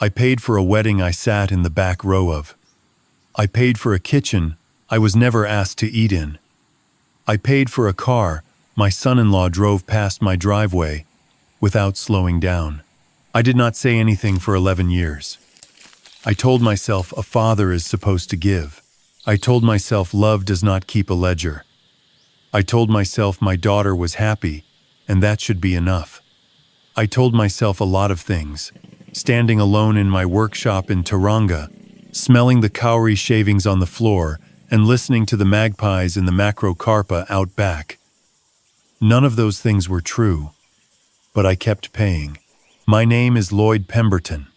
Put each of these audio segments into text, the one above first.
I paid for a wedding I sat in the back row of. I paid for a kitchen I was never asked to eat in. I paid for a car my son-in-law drove past my driveway without slowing down. I did not say anything for 11 years. I told myself a father is supposed to give. I told myself love does not keep a ledger. I told myself my daughter was happy, and that should be enough. I told myself a lot of things, standing alone in my workshop in Tauranga, smelling the kauri shavings on the floor and listening to the magpies in the macrocarpa out back. None of those things were true, but I kept paying. My name is Lloyd Pemberton.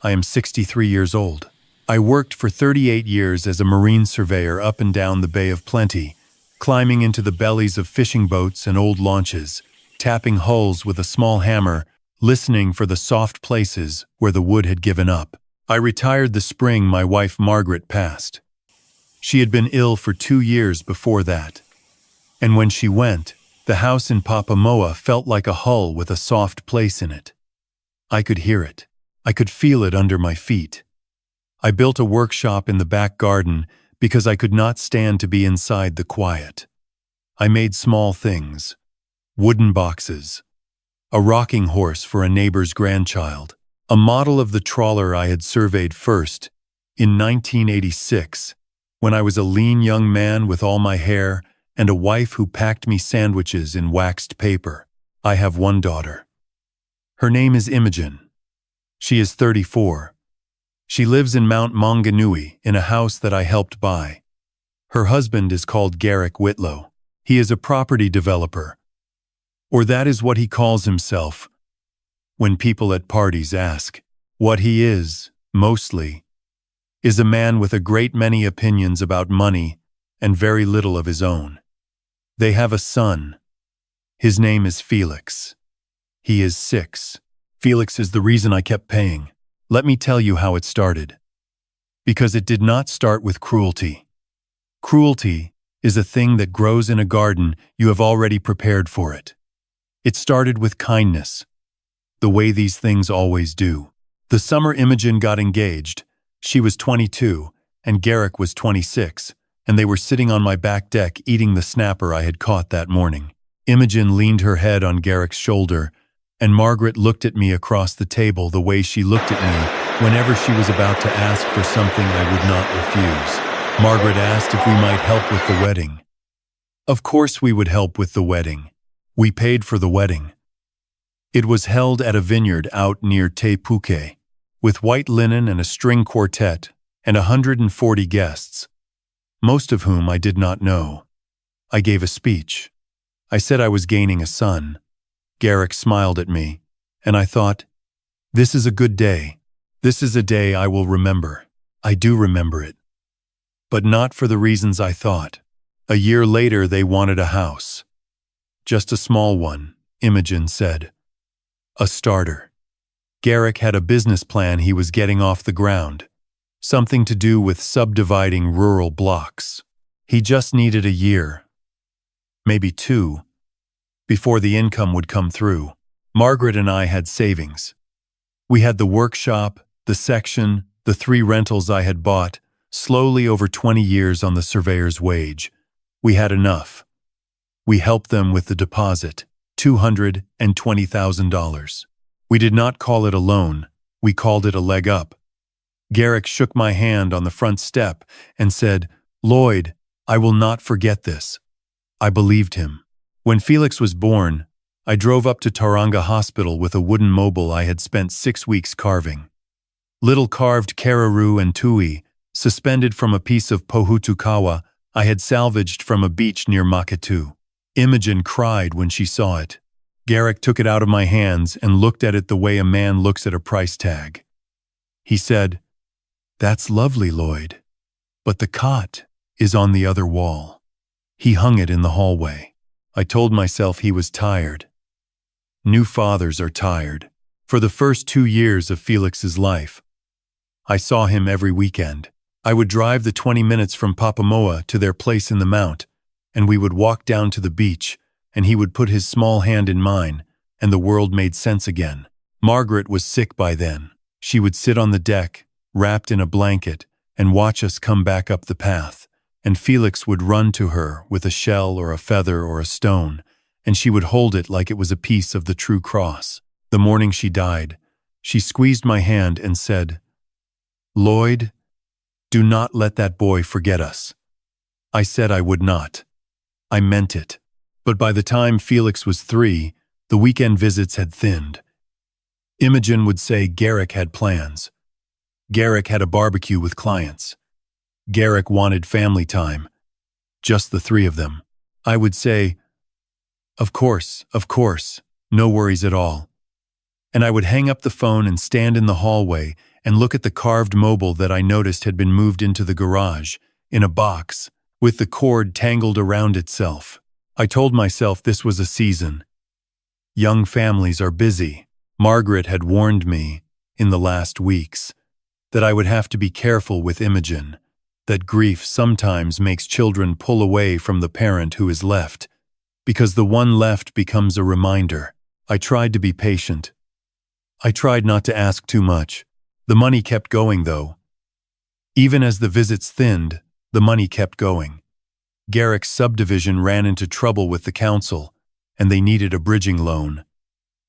I am 63 years old. I worked for 38 years as a marine surveyor up and down the Bay of Plenty, climbing into the bellies of fishing boats and old launches, tapping hulls with a small hammer, listening for the soft places where the wood had given up. I retired the spring my wife Margaret passed. She had been ill for 2 years before that. And when she went, the house in Papamoa felt like a hull with a soft place in it. I could hear it. I could feel it under my feet. I built a workshop in the back garden because I could not stand to be inside the quiet. I made small things, wooden boxes, a rocking horse for a neighbor's grandchild, a model of the trawler I had surveyed first in 1986, when I was a lean young man with all my hair and a wife who packed me sandwiches in waxed paper. I have one daughter. Her name is Imogen. She is 34. She lives in Mount Maunganui in a house that I helped buy. Her husband is called Garrick Whitlow. He is a property developer, or that is what he calls himself. When people at parties ask what he is, mostly, is a man with a great many opinions about money and very little of his own. They have a son. His name is Felix. He is 6. Felix is the reason I kept paying. Let me tell you how it started. Because it did not start with cruelty. Cruelty is a thing that grows in a garden you have already prepared for it. It started with kindness, the way these things always do. The summer Imogen got engaged, she was 22 and Garrick was 26, and they were sitting on my back deck eating the snapper I had caught that morning. Imogen leaned her head on Garrick's shoulder, and Margaret looked at me across the table the way she looked at me whenever she was about to ask for something I would not refuse. Margaret asked if we might help with the wedding. Of course we would help with the wedding. We paid for the wedding. It was held at a vineyard out near Te Puke, with white linen and a string quartet and 140 guests, most of whom I did not know. I gave a speech. I said I was gaining a son. Garrick smiled at me, and I thought, this is a good day. This is a day I will remember. I do remember it. But not for the reasons I thought. A year later they wanted a house. Just a small one, Imogen said. A starter. Garrick had a business plan he was getting off the ground. Something to do with subdividing rural blocks. He just needed a year, maybe 2, before the income would come through. Margaret and I had savings. We had the workshop, the section, the 3 rentals I had bought, slowly over 20 years on the surveyor's wage. We had enough. We helped them with the deposit, $220,000. We did not call it a loan, we called it a leg up. Garrick shook my hand on the front step and said, Lloyd, I will not forget this. I believed him. When Felix was born, I drove up to Tauranga Hospital with a wooden mobile I had spent 6 weeks carving. Little carved kararu and tui, suspended from a piece of pohutukawa I had salvaged from a beach near Makatu. Imogen cried when she saw it. Garrick took it out of my hands and looked at it the way a man looks at a price tag. He said, That's lovely, Lloyd, but the cot is on the other wall. He hung it in the hallway. I told myself he was tired. New fathers are tired. For the first 2 years of Felix's life, I saw him every weekend. I would drive the 20 minutes from Papamoa to their place in the mount, and we would walk down to the beach, and he would put his small hand in mine, and the world made sense again. Margaret was sick by then. She would sit on the deck, wrapped in a blanket, and watch us come back up the path, and Felix would run to her with a shell or a feather or a stone, and she would hold it like it was a piece of the true cross. The morning she died, she squeezed my hand and said, "Lloyd, do not let that boy forget us." I said I would not. I meant it. But by the time Felix was 3, the weekend visits had thinned. Imogen would say Garrick had plans. Garrick had a barbecue with clients. Garrick wanted family time. Just the 3 of them. I would say, of course, no worries at all. And I would hang up the phone and stand in the hallway and look at the carved mobile that I noticed had been moved into the garage, in a box, with the cord tangled around itself. I told myself this was a season. Young families are busy. Margaret had warned me, in the last weeks, that I would have to be careful with Imogen, that grief sometimes makes children pull away from the parent who is left, because the one left becomes a reminder. I tried to be patient. I tried not to ask too much. The money kept going, though. Even as the visits thinned, the money kept going. Garrick's subdivision ran into trouble with the council, and they needed a bridging loan.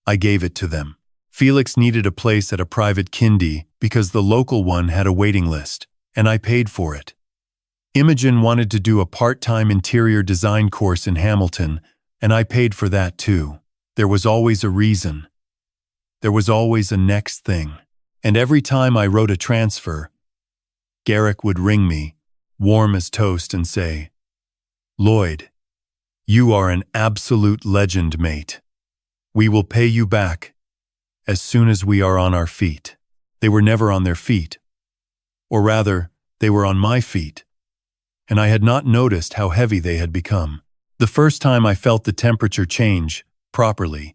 I gave it to them. Felix needed a place at a private kindy because the local one had a waiting list, and I paid for it. Imogen wanted to do a part-time interior design course in Hamilton, and I paid for that too. There was always a reason. There was always a next thing. And every time I wrote a transfer, Garrick would ring me, warm as toast, and say, "Lloyd, you are an absolute legend, mate. We will pay you back as soon as we are on our feet." They were never on their feet. Or rather, they were on my feet. And I had not noticed how heavy they had become. The first time I felt the temperature change, properly,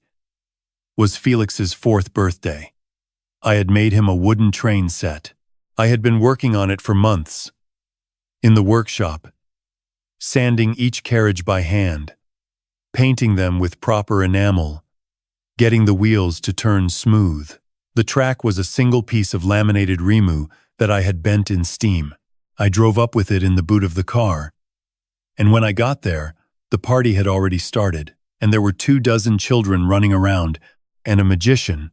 was Felix's 4th birthday. I had made him a wooden train set. I had been working on it for months. In the workshop, sanding each carriage by hand, painting them with proper enamel, getting the wheels to turn smooth. The track was a single piece of laminated Remu that I had bent in steam. I drove up with it in the boot of the car. And when I got there, the party had already started, and there were 24 children running around, and a magician,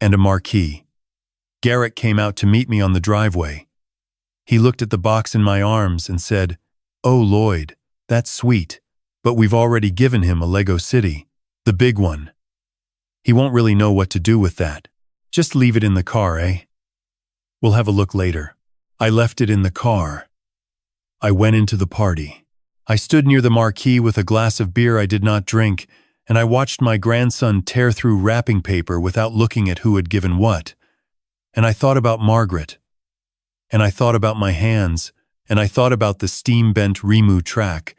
and a marquee. Garrick came out to meet me on the driveway. He looked at the box in my arms and said, "Oh, Lloyd, that's sweet, but we've already given him a Lego city, the big one. He won't really know what to do with that. Just leave it in the car, eh? We'll have a look later." I left it in the car. I went into the party. I stood near the marquee with a glass of beer I did not drink, and I watched my grandson tear through wrapping paper without looking at who had given what. And I thought about Margaret. And I thought about my hands, and I thought about the steam-bent Remu track,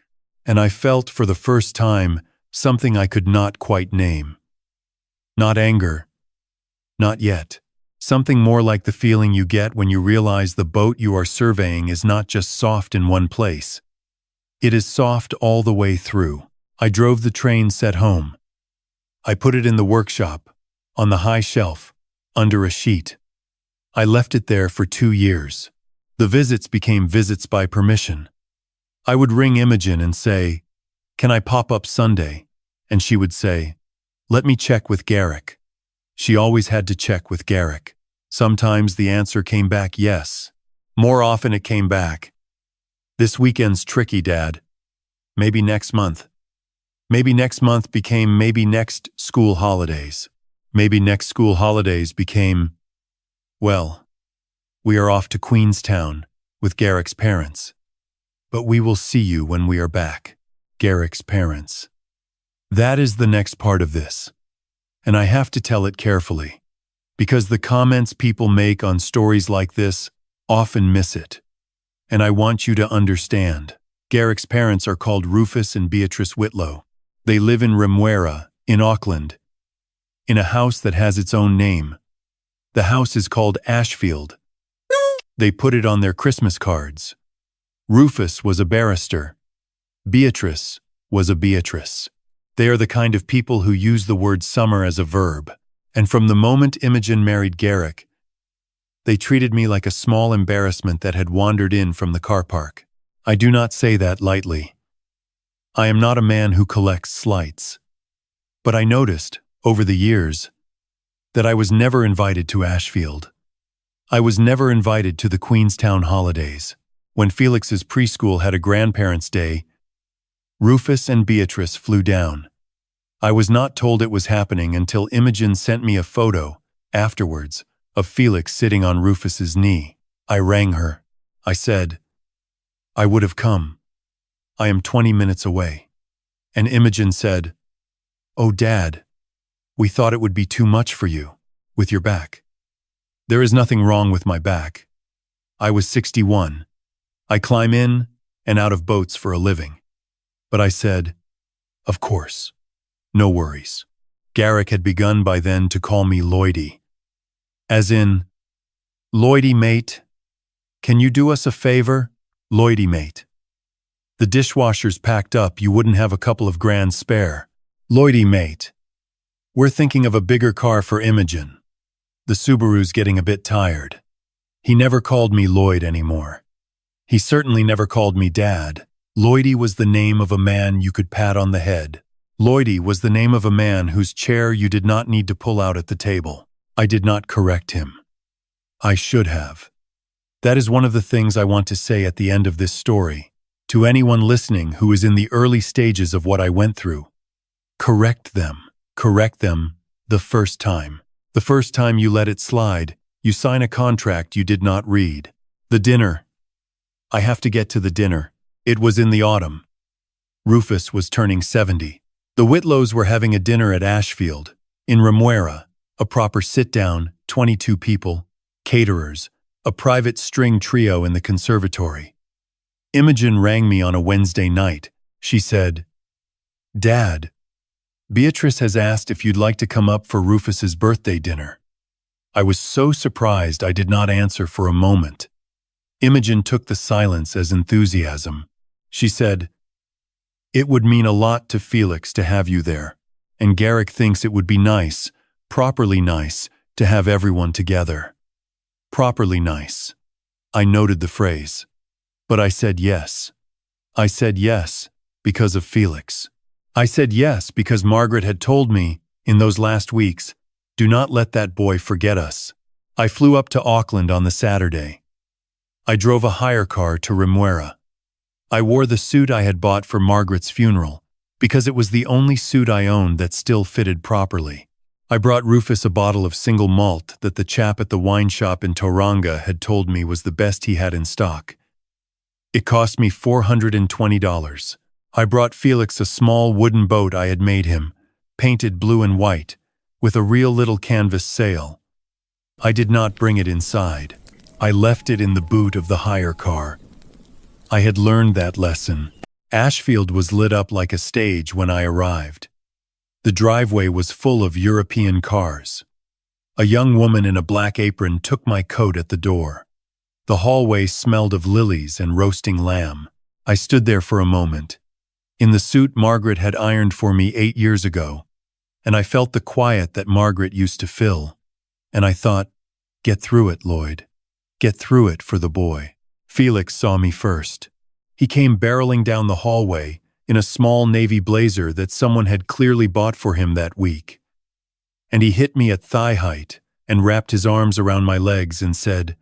and I felt for the first time something I could not quite name. Not anger. Not yet. Something more like the feeling you get when you realize the boat you are surveying is not just soft in one place. It is soft all the way through. I drove the train set home. I put it in the workshop, on the high shelf, under a sheet. I left it there for 2 years. The visits became visits by permission. I would ring Imogen and say, "Can I pop up Sunday?" And she would say, "Let me check with Garrick." She always had to check with Garrick. Sometimes the answer came back yes. More often it came back, "This weekend's tricky, Dad. Maybe next month." Maybe next month became maybe next school holidays. Maybe next school holidays became, well, we are off to Queenstown with Garrick's parents. But we will see you when we are back. Garrick's parents. That is the next part of this. And I have to tell it carefully, because the comments people make on stories like this often miss it. And I want you to understand. Garrick's parents are called Rufus and Beatrice Whitlow. They live in Remuera, in Auckland, in a house that has its own name. The house is called Ashfield. They put it on their Christmas cards. Rufus was a barrister. Beatrice was a Beatrice. They are the kind of people who use the word summer as a verb. And from the moment Imogen married Garrick, They treated me like a small embarrassment that had wandered in from the car park. I do not say that lightly. I am not a man who collects slights. But I noticed, over the years, that I was never invited to Ashfield. I was never invited to the Queenstown holidays. When Felix's preschool had a grandparents' day, Rufus and Beatrice flew down. I was not told it was happening until Imogen sent me a photo, afterwards, of Felix sitting on Rufus's knee. I rang her. I said, "I would have come. I am 20 minutes away." And Imogen said, "Oh, Dad, we thought it would be too much for you, with your back." There is nothing wrong with my back. I was 61. I climb in and out of boats for a living. But I said, "Of course. No worries." Garrick had begun by then to call me Lloydie. As in, "Lloydie, mate. Can you do us a favor? Lloydie, mate. The dishwasher's packed up, you wouldn't have a couple of grand spare. Lloydie, mate. We're thinking of a bigger car for Imogen. The Subaru's getting a bit tired." He never called me Lloyd anymore. He certainly never called me Dad. Lloydie was the name of a man you could pat on the head. Lloydie was the name of a man whose chair you did not need to pull out at the table. I did not correct him. I should have. That is one of the things I want to say at the end of this story, to anyone listening who is in the early stages of what I went through. Correct them. Correct them the first time. The first time you let it slide, you sign a contract you did not read. The dinner. I have to get to the dinner. It was in the autumn. Rufus was turning 70. The Whitlows were having a dinner at Ashfield, in Remuera, a proper sit-down, 22 people, caterers, a private string trio in the conservatory. Imogen rang me on a Wednesday night. She said, "Dad, Beatrice has asked if you'd like to come up for Rufus's birthday dinner." I was so surprised I did not answer for a moment. Imogen took the silence as enthusiasm. She said, "It would mean a lot to Felix to have you there, and Garrick thinks it would be nice, properly nice, to have everyone together." Properly nice. I noted the phrase. But I said yes. I said yes because of Felix. I said yes because Margaret had told me, in those last weeks, "Do not let that boy forget us." I flew up to Auckland on the Saturday. I drove a hire car to Remuera. I wore the suit I had bought for Margaret's funeral, because it was the only suit I owned that still fitted properly. I brought Rufus a bottle of single malt that the chap at the wine shop in Tauranga had told me was the best he had in stock. It cost me $420. I brought Felix a small wooden boat I had made him, painted blue and white, with a real little canvas sail. I did not bring it inside. I left it in the boot of the hire car. I had learned that lesson. Ashfield was lit up like a stage when I arrived. The driveway was full of European cars. A young woman in a black apron took my coat at the door. The hallway smelled of lilies and roasting lamb. I stood there for a moment. In the suit Margaret had ironed for me 8 years ago, and I felt the quiet that Margaret used to fill. And I thought, get through it, Lloyd. Get through it for the boy. Felix saw me first. He came barreling down the hallway in a small navy blazer that someone had clearly bought for him that week. And he hit me at thigh height and wrapped his arms around my legs and said,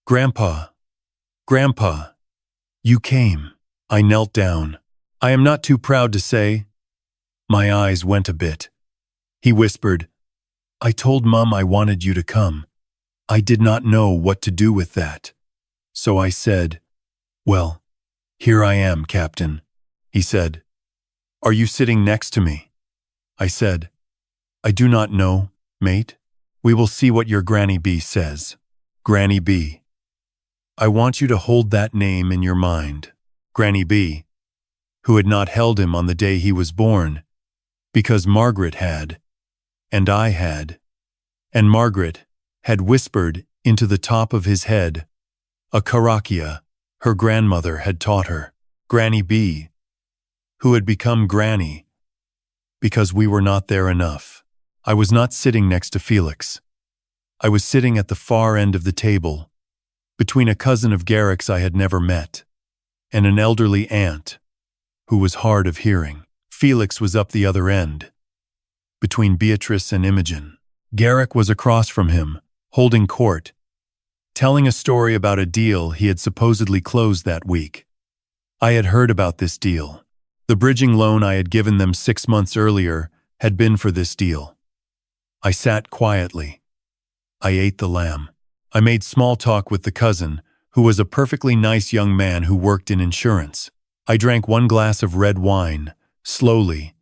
"Grandpa, Grandpa, you came." I knelt down. I am not too proud to say. My eyes went a bit. He whispered, "I told Mum I wanted you to come. I did not know what to do with that. So I said, 'Well, here I am, Captain.'" He said, "Are you sitting next to me?" I said, "I do not know, mate. We will see what your Granny B says." Granny B. I want you to hold that name in your mind. Granny B, who had not held him on the day he was born, because Margaret had, and I had, and Margaret had whispered into the top of his head a karakia her grandmother had taught her. Granny B, who had become Granny, because we were not there enough. I was not sitting next to Felix. I was sitting at the far end of the table, between a cousin of Garrick's I had never met, and an elderly aunt, who was hard of hearing. Felix was up the other end, between Beatrice and Imogen. Garrick was across from him, holding court, telling a story about a deal he had supposedly closed that week. I had heard about this deal. The bridging loan I had given them 6 months earlier had been for this deal. I sat quietly. I ate the lamb. I made small talk with the cousin, who was a perfectly nice young man who worked in insurance. I drank 1 glass of red wine, slowly,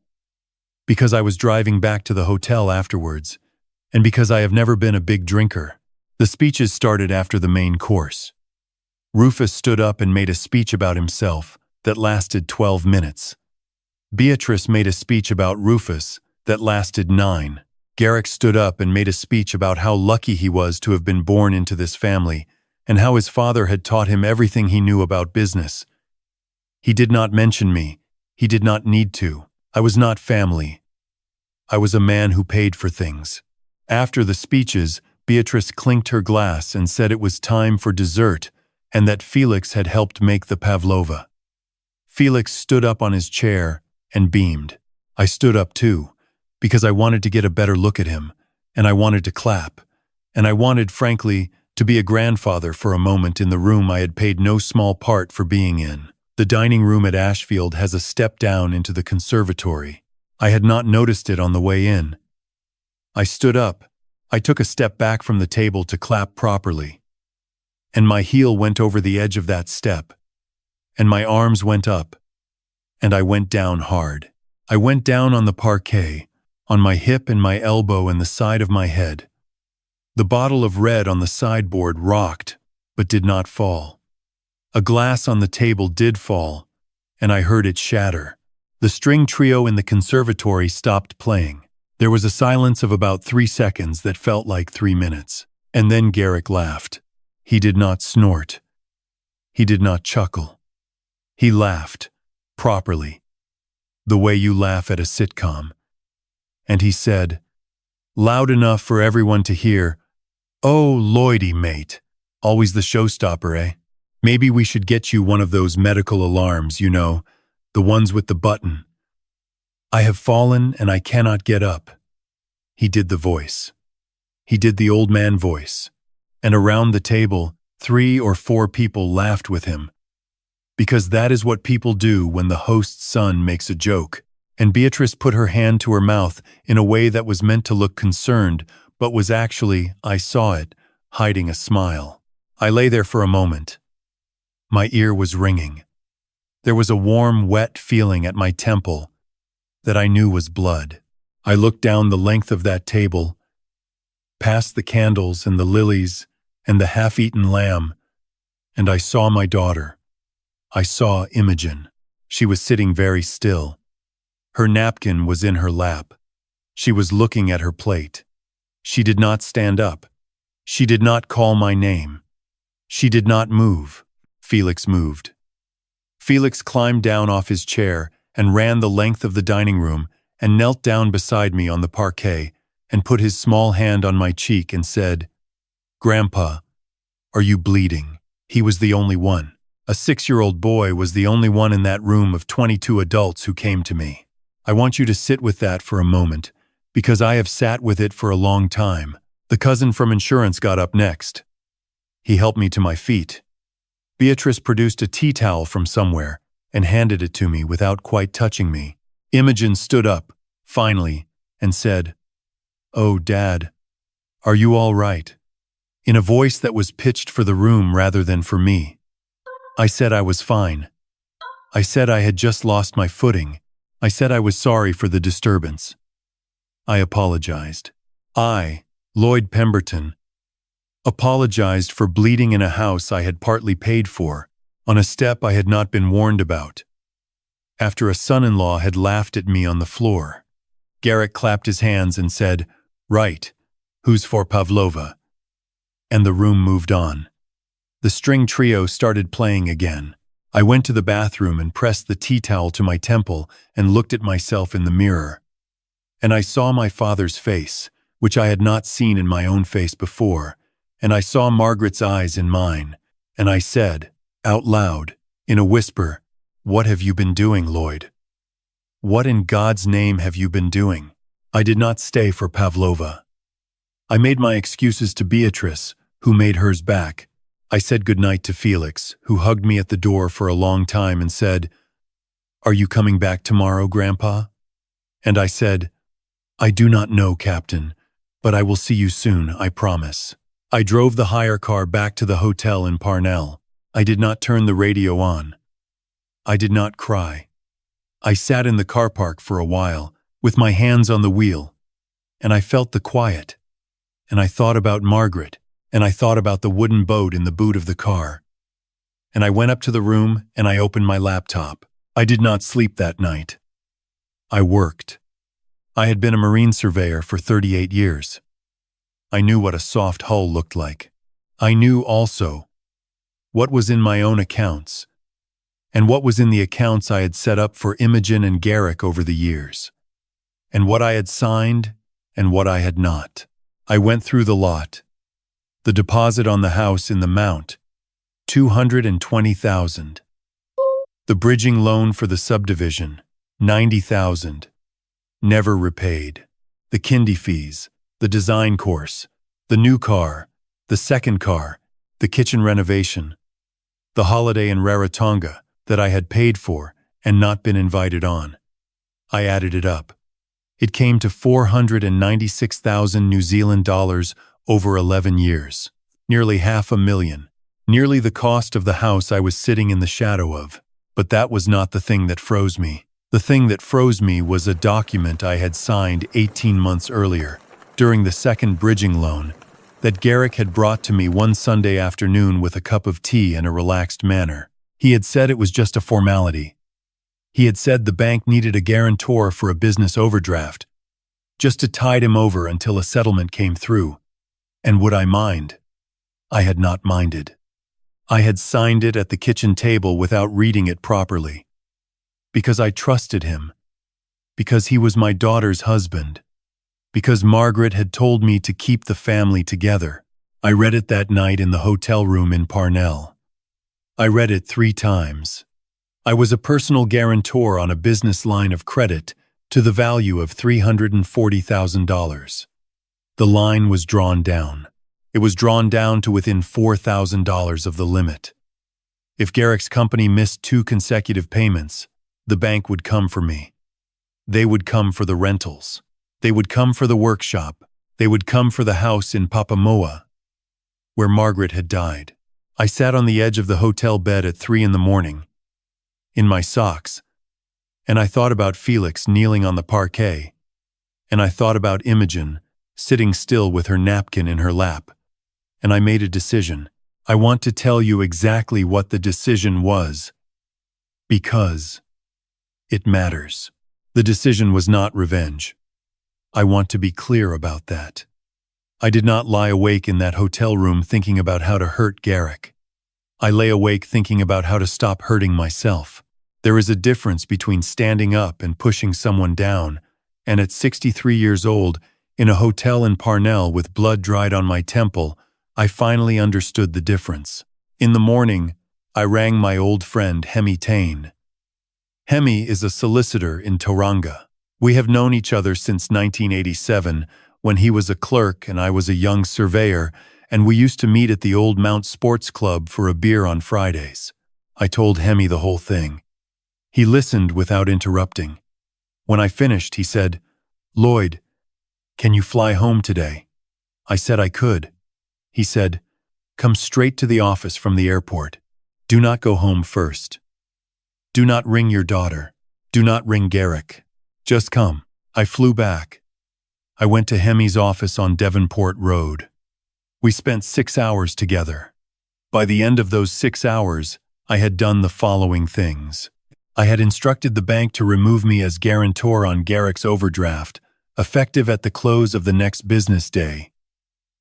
because I was driving back to the hotel afterwards, and because I have never been a big drinker. The speeches started after the main course. Rufus stood up and made a speech about himself that lasted 12 minutes. Beatrice made a speech about Rufus that lasted 9. Garrick stood up and made a speech about how lucky he was to have been born into this family and how his father had taught him everything he knew about business. He did not mention me. He did not need to. I was not family. I was a man who paid for things. After the speeches, Beatrice clinked her glass and said it was time for dessert and that Felix had helped make the pavlova. Felix stood up on his chair and beamed. I stood up too, because I wanted to get a better look at him, and I wanted to clap, and I wanted, frankly, to be a grandfather for a moment in the room I had paid no small part for being in. The dining room at Ashfield has a step down into the conservatory. I had not noticed it on the way in. I stood up. I took a step back from the table to clap properly, and my heel went over the edge of that step, and my arms went up, and I went down hard. I went down on the parquet, on my hip and my elbow and the side of my head. The bottle of red on the sideboard rocked, but did not fall. A glass on the table did fall, and I heard it shatter. The string trio in the conservatory stopped playing. There was a silence of about 3 seconds that felt like 3 minutes. And then Garrick laughed. He did not snort. He did not chuckle. He laughed, properly, the way you laugh at a sitcom. And he said, loud enough for everyone to hear, "Oh, Lloydie, mate. Always the showstopper, eh? Maybe we should get you one of those medical alarms, you know, the ones with the button. I have fallen and I cannot get up." He did the voice. He did the old man voice. And around the table, 3 or 4 people laughed with him. Because that is what people do when the host's son makes a joke. And Beatrice put her hand to her mouth in a way that was meant to look concerned, but was actually, I saw it, hiding a smile. I lay there for a moment. My ear was ringing. There was a warm, wet feeling at my temple that I knew was blood. I looked down the length of that table, past the candles and the lilies and the half-eaten lamb, and I saw my daughter. I saw Imogen. She was sitting very still. Her napkin was in her lap. She was looking at her plate. She did not stand up. She did not call my name. She did not move. Felix moved. Felix climbed down off his chair and ran the length of the dining room and knelt down beside me on the parquet and put his small hand on my cheek and said, "Grandpa, are you bleeding?" He was the only one. A 6-year-old boy was the only one in that room of 22 adults who came to me. I want you to sit with that for a moment, because I have sat with it for a long time. The cousin from insurance got up next. He helped me to my feet. Beatrice produced a tea towel from somewhere and handed it to me without quite touching me. Imogen stood up, finally, and said, "Oh, Dad, are you all right?" in a voice that was pitched for the room rather than for me. I said I was fine. I said I had just lost my footing. I said I was sorry for the disturbance. I apologized. I, Lloyd Pemberton, apologized for bleeding in a house I had partly paid for, on a step I had not been warned about, after a son-in-law had laughed at me on the floor. Garrick clapped his hands and said, "Right, who's for Pavlova?" And the room moved on. The string trio started playing again. I went to the bathroom and pressed the tea towel to my temple and looked at myself in the mirror. And I saw my father's face, which I had not seen in my own face before, and I saw Margaret's eyes in mine, and I said, out loud, in a whisper, "What have you been doing, Lloyd? What in God's name have you been doing?" I did not stay for Pavlova. I made my excuses to Beatrice, who made hers back. I said goodnight to Felix, who hugged me at the door for a long time and said, "Are you coming back tomorrow, Grandpa?" And I said, "I do not know, Captain, but I will see you soon, I promise." I drove the hire car back to the hotel in Parnell. I did not turn the radio on. I did not cry. I sat in the car park for a while, with my hands on the wheel, and I felt the quiet. And I thought about Margaret, and I thought about the wooden boat in the boot of the car. And I went up to the room and I opened my laptop. I did not sleep that night. I worked. I had been a marine surveyor for 38 years. I knew what a soft hull looked like. I knew also what was in my own accounts, and what was in the accounts I had set up for Imogen and Garrick over the years, and what I had signed and what I had not. I went through the lot. The deposit on the house in the Mount, $220,000. The bridging loan for the subdivision, $90,000. Never repaid. The kindy fees, the design course, the new car, the second car, the kitchen renovation, the holiday in Rarotonga that I had paid for and not been invited on. I added it up. It came to 496,000 New Zealand dollars over 11 years, nearly $500,000, nearly the cost of the house I was sitting in the shadow of. But that was not the thing that froze me. The thing that froze me was a document I had signed 18 months earlier, during the second bridging loan, that Garrick had brought to me one Sunday afternoon with a cup of tea and a relaxed manner. He had said it was just a formality. He had said the bank needed a guarantor for a business overdraft, just to tide him over until a settlement came through. And would I mind? I had not minded. I had signed it at the kitchen table without reading it properly. Because I trusted him. Because he was my daughter's husband. Because Margaret had told me to keep the family together. I read it that night in the hotel room in Parnell. I read it 3 times. I was a personal guarantor on a business line of credit to the value of $340,000. The line was drawn down. It was drawn down to within $4,000 of the limit. If Garrick's company missed 2 consecutive payments, the bank would come for me. They would come for the rentals. They would come for the workshop. They would come for the house in Papamoa, where Margaret had died. I sat on the edge of the hotel bed at 3 in the morning, in my socks, and I thought about Felix kneeling on the parquet, and I thought about Imogen sitting still with her napkin in her lap, and I made a decision. I want to tell you exactly what the decision was, because it matters. The decision was not revenge. I want to be clear about that. I did not lie awake in that hotel room thinking about how to hurt Garrick. I lay awake thinking about how to stop hurting myself. There is a difference between standing up and pushing someone down, and at 63 years old, in a hotel in Parnell with blood dried on my temple, I finally understood the difference. In the morning, I rang my old friend Hemi. Hemi is a solicitor in Tauranga. We have known each other since 1987, when he was a clerk and I was a young surveyor, and we used to meet at the Old Mount Sports Club for a beer on Fridays. I told Hemi the whole thing. He listened without interrupting. When I finished, he said, "Lloyd, can you fly home today?" I said I could. He said, "Come straight to the office from the airport. Do not go home first. Do not ring your daughter. Do not ring Garrick. Just come." I flew back. I went to Hemi's office on Devonport Road. We spent 6 hours together. By the end of those 6 hours, I had done the following things. I had instructed the bank to remove me as guarantor on Garrick's overdraft, effective at the close of the next business day,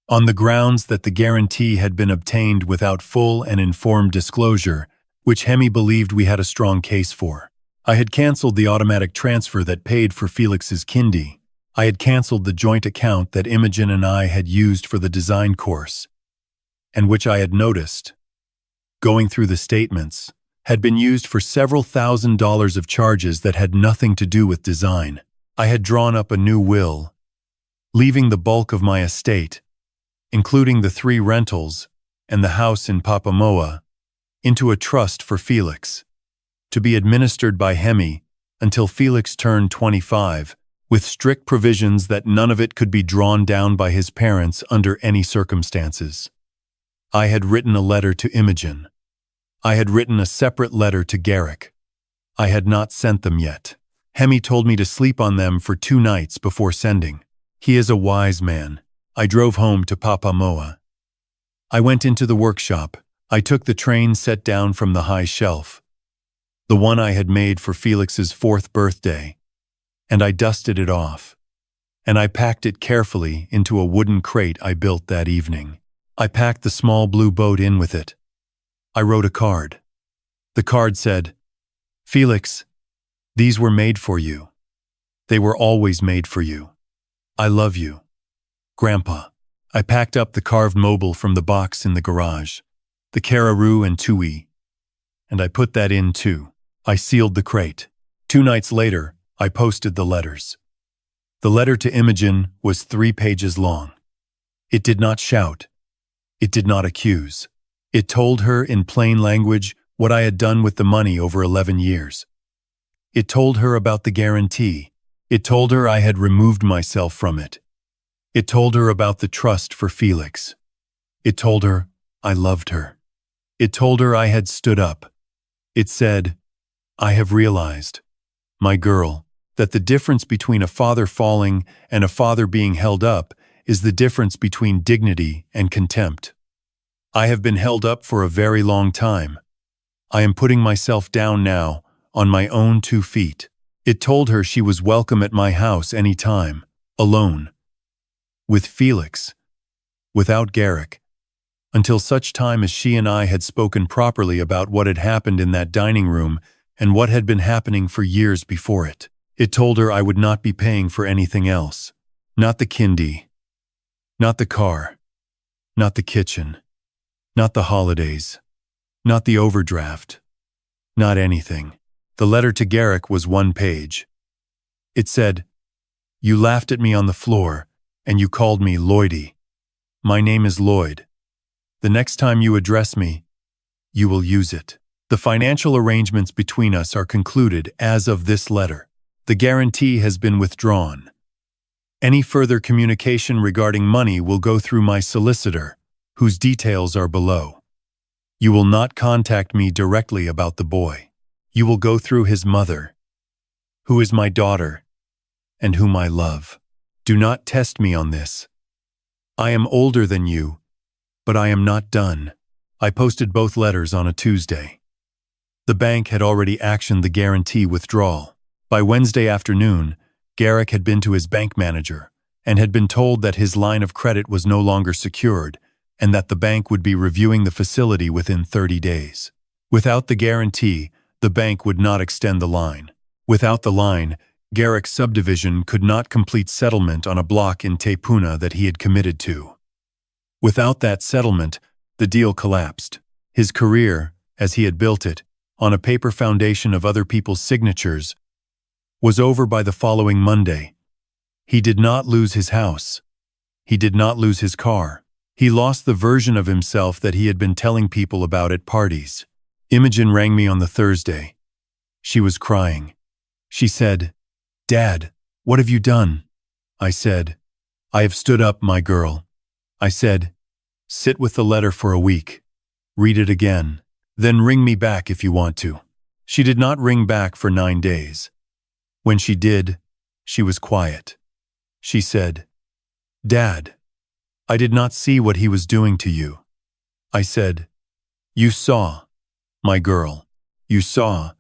on the grounds that the guarantee had been obtained without full and informed disclosure, which Hemi believed we had a strong case for. I had canceled the automatic transfer that paid for Felix's kindy. I had canceled the joint account that Imogen and I had used for the design course, and which I had noticed, going through the statements, had been used for several $1,000s of charges that had nothing to do with design. I had drawn up a new will, leaving the bulk of my estate, including the 3 rentals and the house in Papamoa, into a trust for Felix, to be administered by Hemi until Felix turned 25, with strict provisions that none of it could be drawn down by his parents under any circumstances. I had written a letter to Imogen. I had written a separate letter to Garrick. I had not sent them yet. Hemi told me to sleep on them for 2 nights before sending. He is a wise man. I drove home to Papamoa. I went into the workshop. I took the train set down from the high shelf, the one I had made for Felix's 4th birthday, and I dusted it off, and I packed it carefully into a wooden crate I built that evening. I packed the small blue boat in with it. I wrote a card. The card said, "Felix, these were made for you. They were always made for you. I love you. Grandpa." I packed up the carved mobile from the box in the garage, the Cararoo and Tui, and I put that in too. I sealed the crate. 2 nights later, I posted the letters. The letter to Imogen was 3 pages long. It did not shout. It did not accuse. It told her in plain language what I had done with the money over 11 years. It told her about the guarantee. It told her I had removed myself from it. It told her about the trust for Felix. It told her I loved her. It told her I had stood up. It said, "I have realized, my girl, that the difference between a father falling and a father being held up is the difference between dignity and contempt. I have been held up for a very long time. I am putting myself down now, on my own 2 feet. It told her she was welcome at my house any time, alone, with Felix, without Garrick, until such time as she and I had spoken properly about what had happened in that dining room and what had been happening for years before it. It told her I would not be paying for anything else, not the kindy, not the car, not the kitchen, not the holidays, not the overdraft, not anything. The letter to Garrick was 1 page. It said, "You laughed at me on the floor, and you called me Lloydie. My name is Lloyd. The next time you address me, you will use it. The financial arrangements between us are concluded as of this letter. The guarantee has been withdrawn. Any further communication regarding money will go through my solicitor, whose details are below. You will not contact me directly about the boy. You will go through his mother, who is my daughter, and whom I love. Do not test me on this. I am older than you, but I am not done." I posted both letters on a Tuesday. The bank had already actioned the guarantee withdrawal. By Wednesday afternoon, Garrick had been to his bank manager and had been told that his line of credit was no longer secured and that the bank would be reviewing the facility within 30 days. Without the guarantee, the bank would not extend the line. Without the line, Garrick's subdivision could not complete settlement on a block in Te Puna that he had committed to. Without that settlement, the deal collapsed. His career, as he had built it, on a paper foundation of other people's signatures, was over by the following Monday. He did not lose his house. He did not lose his car. He lost the version of himself that he had been telling people about at parties. Imogen rang me on the Thursday. She was crying. She said, "Dad, what have you done?" I said, "I have stood up, my girl." I said, "Sit with the letter for a week. Read it again. Then ring me back if you want to." She did not ring back for 9 days. When she did, she was quiet. She said, "Dad, I did not see what he was doing to you." I said, "You saw, my girl. You saw,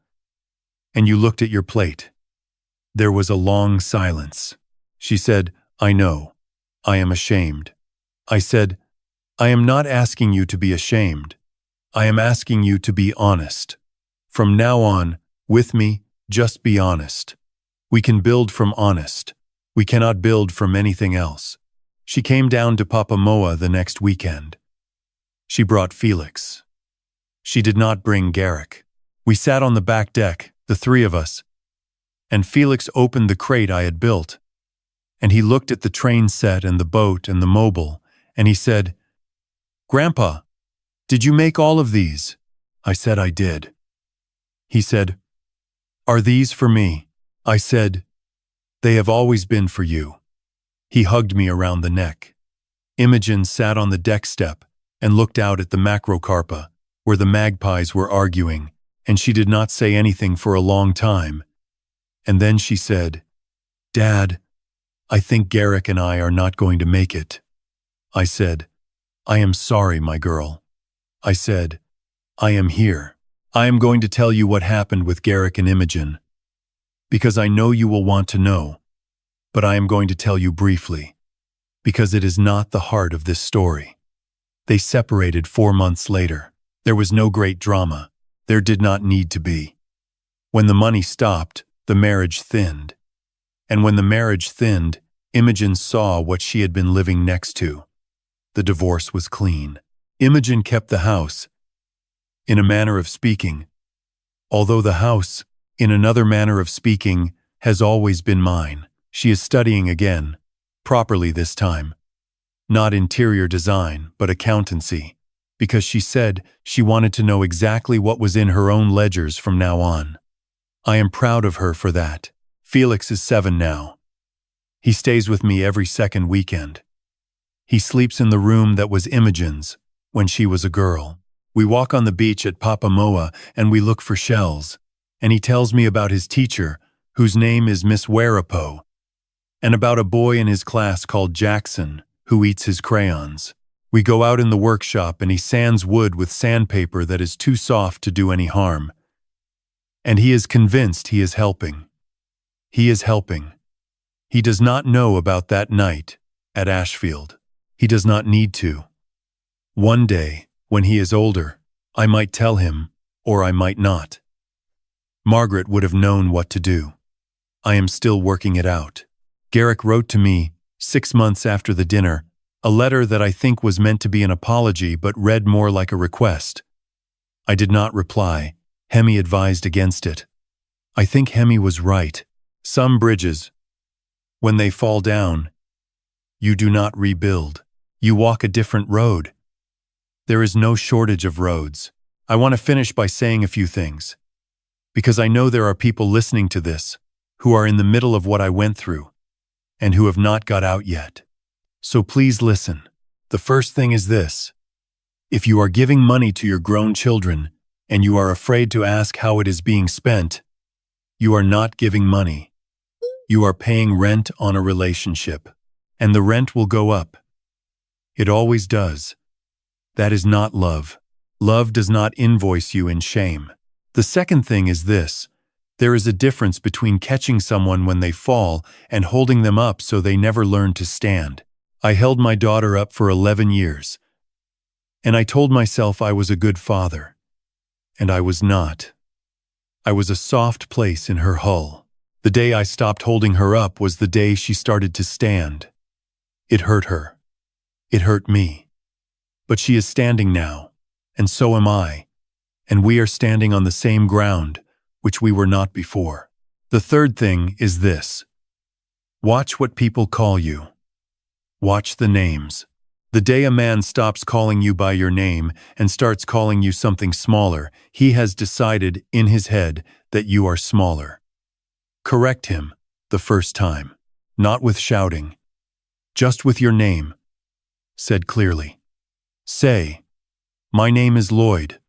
and you looked at your plate." There was a long silence. She said, "I know. I am ashamed." I said, "I am not asking you to be ashamed. I am asking you to be honest. From now on, with me, just be honest. We can build from honest. We cannot build from anything else. She came down to Papamoa the next weekend. She brought Felix. She did not bring Garrick. We sat on the back deck, the three of us, and Felix opened the crate I had built, and he looked at the train set and the boat and the mobile, and he said, "Grandpa, did you make all of these?" I said I did. He said, "Are these for me?" I said, "They have always been for you." He hugged me around the neck. Imogen sat on the deck step and looked out at the macrocarpa, where the magpies were arguing, and she did not say anything for a long time. And then she said, "Dad, I think Garrick and I are not going to make it." I said, "I am sorry, my girl." I said, "I am here. I am going to tell you what happened with Garrick and Imogen, because I know you will want to know, but I am going to tell you briefly, because it is not the heart of this story. They separated 4 months later. There was no great drama. There did not need to be. When the money stopped, the marriage thinned. And when the marriage thinned, Imogen saw what she had been living next to. The divorce was clean. Imogen kept the house, in a manner of speaking, although the house, in another manner of speaking, has always been mine. She is studying again, properly this time. Not interior design, but accountancy, because she said she wanted to know exactly what was in her own ledgers from now on. I am proud of her for that. Felix is 7 now. He stays with me every second weekend. He sleeps in the room that was Imogen's when she was a girl. We walk on the beach at Papamoa and we look for shells, and he tells me about his teacher, whose name is Miss Warapo, and about a boy in his class called Jackson, who eats his crayons. We go out in the workshop and he sands wood with sandpaper that is too soft to do any harm. And he is convinced he is helping. He is helping. He does not know about that night at Ashfield. He does not need to. One day, when he is older, I might tell him, or I might not. Margaret would have known what to do. I am still working it out. Garrick wrote to me, 6 months after the dinner, a letter that I think was meant to be an apology but read more like a request. I did not reply. Hemi advised against it. I think Hemi was right. Some bridges, when they fall down, you do not rebuild. You walk a different road. There is no shortage of roads. I want to finish by saying a few things, because I know there are people listening to this who are in the middle of what I went through and who have not got out yet. So please listen. The first thing is this. If you are giving money to your grown children and you are afraid to ask how it is being spent, you are not giving money. You are paying rent on a relationship, and the rent will go up. It always does. That is not love. Love does not invoice you in shame. The second thing is this. There is a difference between catching someone when they fall and holding them up so they never learn to stand. I held my daughter up for 11 years, and I told myself I was a good father, and I was not. I was a soft place in her hull. The day I stopped holding her up was the day she started to stand. It hurt her. It hurt me. But she is standing now, and so am I, and we are standing on the same ground, which we were not before. The third thing is this. Watch what people call you. Watch the names. The day a man stops calling you by your name and starts calling you something smaller, he has decided in his head that you are smaller. Correct him the first time, not with shouting, just with your name, said clearly. Say, "My name is Lloyd."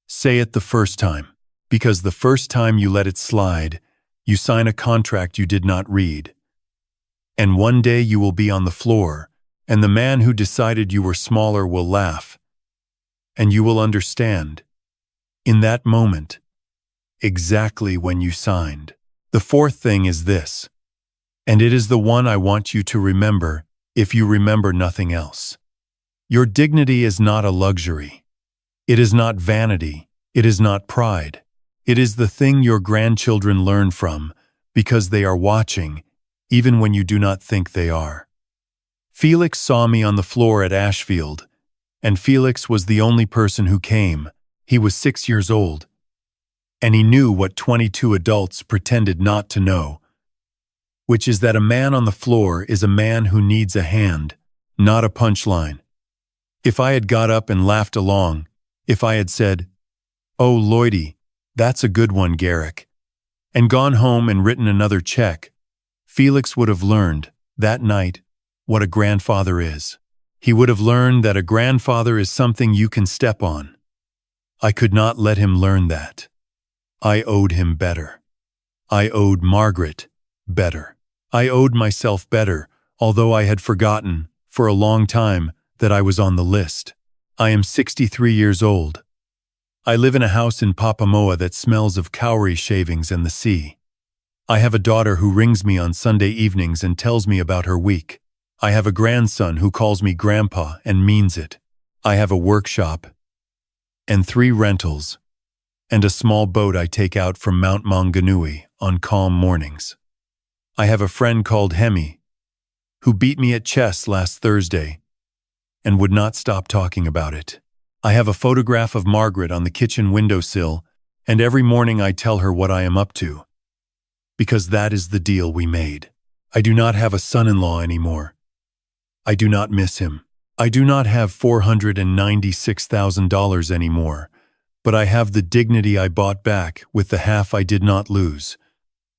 Say it the first time, because the first time you let it slide, you sign a contract you did not read. And one day you will be on the floor, and the man who decided you were smaller will laugh, and you will understand, in that moment, exactly when you signed. The fourth thing is this, and it is the one I want you to remember if you remember nothing else. Your dignity is not a luxury. It is not vanity. It is not pride. It is the thing your grandchildren learn from because they are watching even when you do not think they are. Felix saw me on the floor at Ashfield, and Felix was the only person who came. He was 6 years old, and he knew what 22 adults pretended not to know, which is that a man on the floor is a man who needs a hand, not a punchline. If I had got up and laughed along, if I had said, "Oh, Lloydie, that's a good one, Garrick," and gone home and written another check, Felix would have learned, that night, what a grandfather is. He would have learned that a grandfather is something you can step on. I could not let him learn that. I owed him better. I owed Margaret better. I owed myself better, although I had forgotten, for a long time, that I was on the list. I am 63 years old. I live in a house in Papamoa that smells of cowrie shavings and the sea. I have a daughter who rings me on Sunday evenings and tells me about her week. I have a grandson who calls me grandpa and means it. I have a workshop and 3 rentals and a small boat I take out from Mount Maunganui on calm mornings. I have a friend called Hemi who beat me at chess last Thursday and would not stop talking about it. I have a photograph of Margaret on the kitchen windowsill, and every morning I tell her what I am up to, because that is the deal we made. I do not have a son-in-law anymore. I do not miss him. I do not have $496,000 anymore, but I have the dignity I bought back with the half I did not lose.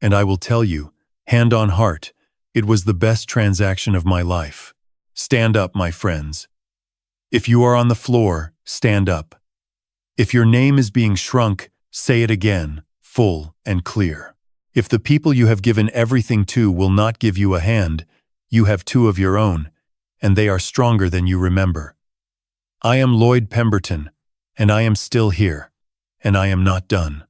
And I will tell you, hand on heart, it was the best transaction of my life. Stand up, my friends. If you are on the floor, stand up. If your name is being shrunk, say it again, full and clear. If the people you have given everything to will not give you a hand, you have 2 of your own, and they are stronger than you remember. I am Lloyd Pemberton, and I am still here, and I am not done.